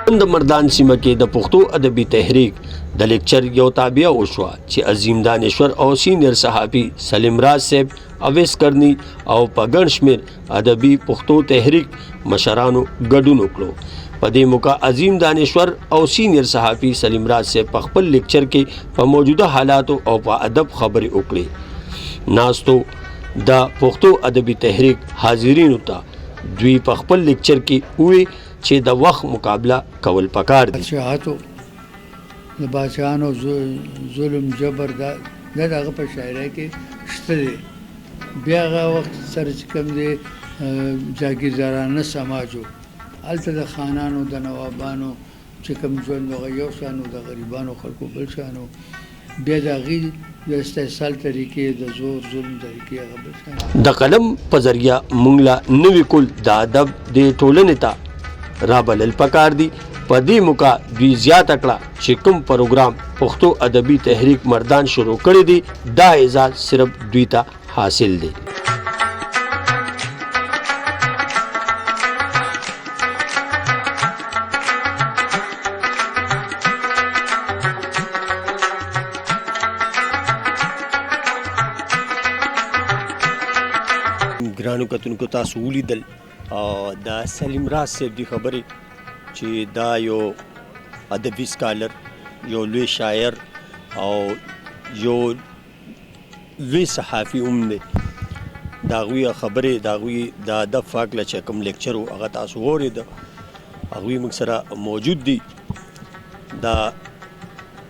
د مردان سیمه کې د پښتو ادبي تحریک د لیکچر یو تابعه وشوه چې عظیم دانشور او سینیر صحافي سلیم راز صاحب اویس کرنی او په ګڼ شمېر ادبي پښتو تحریک مشرانو ګډون وکړو. په دې موقع عظیم دانشور او سینیر صحافي سلیم راز صاحب په خپل لیکچر کې په موجوده حالاتو او په ادب خبرې وکړې. ناستو د پښتو ادبي تحریک حاضرینو ته دوی په خپل لیکچر کې وویل چې د وخت مقابله کول پکار دي. بادشاهاتو د بادشاهانو ظلم جبر دا دغه په شاعرۍ کې شته دی. بیا هغه وخت سره چې کوم دی جاګیردارانه سماجو هلته د خانانو د نوابانو چې کوم ژوند هغه یو شان د غریبانو خلکو بل شان بیا د هغې د استحصال طریقې د زور ظلم طریقې هغه بل شان. د قلم په ذریعه موږ له نوي کول د ادب د ټولنې ته رابلل پکار دي. په دې موقع دوی زیاته کړه چې کوم پروګرام پښتو ادبي تحریک مردان شروع کړی دی دا اعزاز صرف دوی ته حاصل دی. ګرانو کتونکو تاسو ولیدل دا سلیم راز صاحب دی خبرې چې دا یو ادبي سکالر یو لوی شاعر او یو لوی صحافي هم دی. د هغوی خبرې د هغوی د ادب په هکله چې کوم لیکچر و هغه تاسو واورېد هغوی موږ سره موجود دي. دا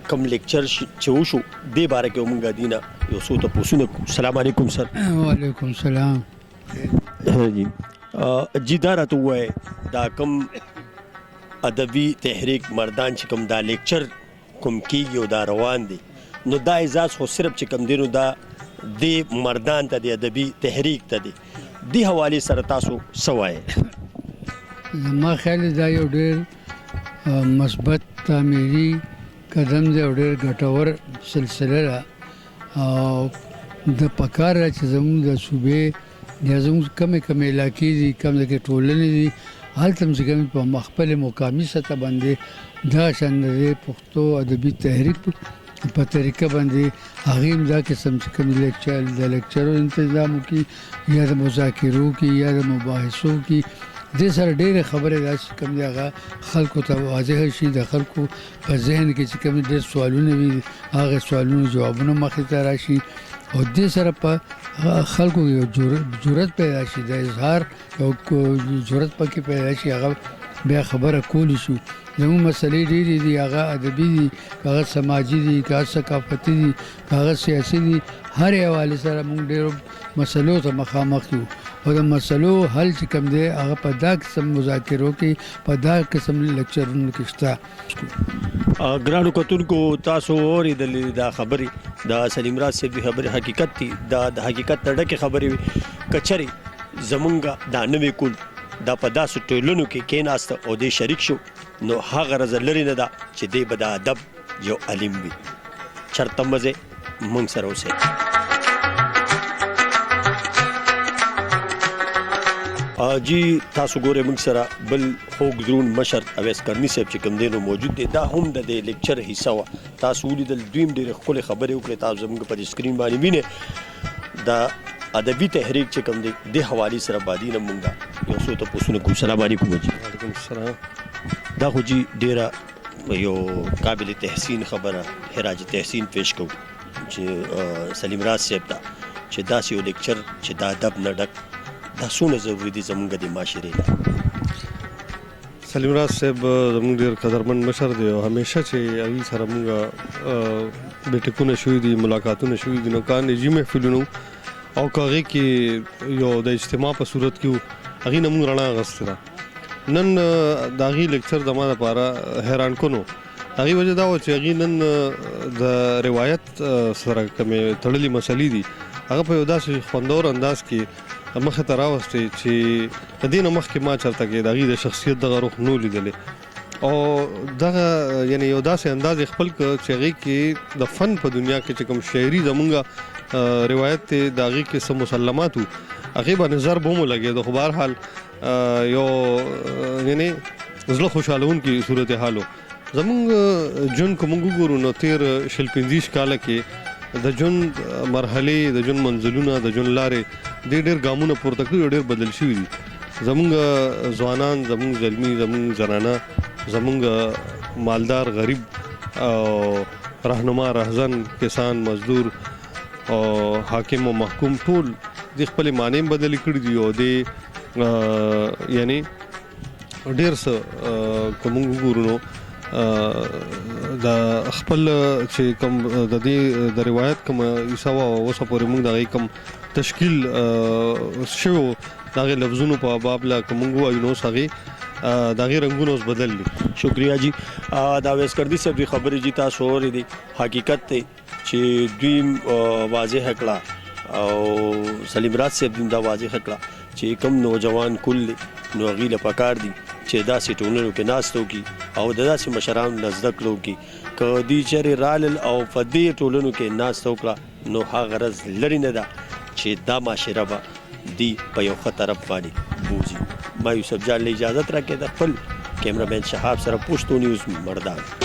کوم لیکچر چې وشو دې باره کې موږ دوی نه یو څو تپوسونه کوو. السلام علیکم سر. وعلیکم السلام. جی دا راته ووایه دا کوم ادبي تحریک مردان چې کوم دا لیکچر کوم کیږي او دا روان دی نو دا اعزاز خو صرف چې کوم دی نو دا د مردان ته د ادبي تحریک ته دی. دې حوالې سره تاسو څه وایې؟ زما خیال دا یو ډېر مثبت تعمیري قدم دی او ډېر ګټور سلسله ده او د پکار ده چې زموږ د صوبې یا زموږ کمې علاقې دي کم ځای ټولنې دي هلته هم چې کوم په خپلې مقامي سطح باندې دا شان د پښتو ادبي تحریک په طریقه باندې هغې هم دا قسم چې کوم د لیکچرو انتظام وکړي یا د مذاکرو کې یا د مباحثو کې دې سره ډېرې خبرې دا چې کوم دی هغه خلکو ته واضح شي. د خلکو په ذهن کې چې کوم ډېر سوالونه وي هغه سوالونو جوابونه مخې ته راشي او دې سره په خلکو یو جرأت پیدا شي د اظهار یو جرأت پکې پیدا شي هغه بیا خبره کولی شو. زموږ مسلې ډېرې دي هغه ادبي دي که هغه سماجي دي که هغه ثقافتي دي که هغه سیاسي دي هرې حوالې سره موږ ډېرو مسلو ته مخامخ یو او د مسلو حل چې کوم دی هغه په دا قسم مذاکرو کې په دا قسم لیکچرونو کې شته. ګرانو کتونکو تاسو اورېدلې دا خبرې د سلیم راز صاحب د خبرې حقیقت دي دا د حقیقت نه ډکې خبرې وي. که چېرې زمونږ دا نوی کول دا په داسې ټولنو کې کېناسته او دې شریک شو نو هغه رضه لرې نه ده چې دی به د ادب یو علم وي. چېرته مزې موږ سره اوسئ. جی تاسو ګورئ موږ سره بل خوږ درون مشر اویس کرنی صاحب چې کوم دی نو موجود دی. دا هم د دې لیکچر حصه وه. تاسو ولیدل دوی هم ډېرې ښکلې خبرې وکړې. تاسو زموږ په دې سکرین باندې وینئ د ادبي تحریک چې کوم دی دې حوالې سره بعدي نه موږ یو څو تپوسونه کوو. السلام علیکم جی. وعلیکم السلام. دا خو جی ډېره یو قابل تحسین خبره خراج تحسین پیش کوو چې سلیم راز صاحب ته چې داسې یو لیکچر چې د ادب نه ډک دا څونه ضروري دي زموږ د معاشرې ته؟ سلیم راز صاحب زموږ ډېر قدرمند مشر دی او همیشه چې هغوی سره موږ بیټکونه شوي دي ملاقاتونه شوي دي نو کان نجي محفلونه او که هغې کې یو د اجتماع په صورت کې وو هغې نه موږ رڼا اخیستې ده. نن د هغې لیکچر زما دپاره حیران کن و. هغې وجه دا وه چې هغې نن د روایت سره کومې تړلې مسلې دي هغه په یو داسې خوندور انداز کې مخې ته راوستې چې د دې نه مخکې ما چېرته کې د هغې د شخصیت دغه روح نو لیدلې او دغه یعنې یو داسې انداز یې خپل کړ چې هغې کې د فن په دنیا کې چې کوم شاعري زمونږ روایت دی د هغې کې څه مسلمات وو هغې باندې ضرب هم ولګېدو. خو بهرحال یو یعنې زړه خوشحالونکي صورتحال و. زمونږ ژوند که موږ وګورو نو تېر شل 25 کاله کې د ژوند مرحلې، د ژوند منزلونه، د ژوند لارې ډېر ګامونه پورته کړي او ډېر بدل شوي دي. زمونږ ځوانان، زمونږ زلمي، زمونږ زنانه، زمونږ مالدار، غریب او رهنما، راهزن، کسان، مزدور او حاکم او محکوم ټول د خپلې معنی بدلې کړي دي او د یعنی ډېر څه که موږ وګورو نو د خپل چې کوم د دې د روایت کوم عیسی او اوسه پورې موږ د هغې کوم تشکیل شوی و د هغې لفظونو په باب له که موږ ووایو نو اوس هغې د هغې رنګونه اوس بدل دي. شکریہ جی. دا اویس کردي صاحب دی خبرې جی تاسو اورې دي، حقیقت دی چې دوی واضح کړه او سلیم راز صاحب دا واضح کړه چې کوم نوجوان کل نو هغوی له پکار دي چې داسې ټولنو کې ناست وکړي او د داسې مشرانو نه زده کړه وکړي. که دوی چېرې رالل او په دې ټولنو کې ناست وکړه نو هغه غرض لرې نه ده چې دا معاشره به دی په یو ښه طرف باندې بوځي. ما یوسف جان له اجازت راکړې د خپل کیمرامین شهاب سره پښتو نیوز مردان.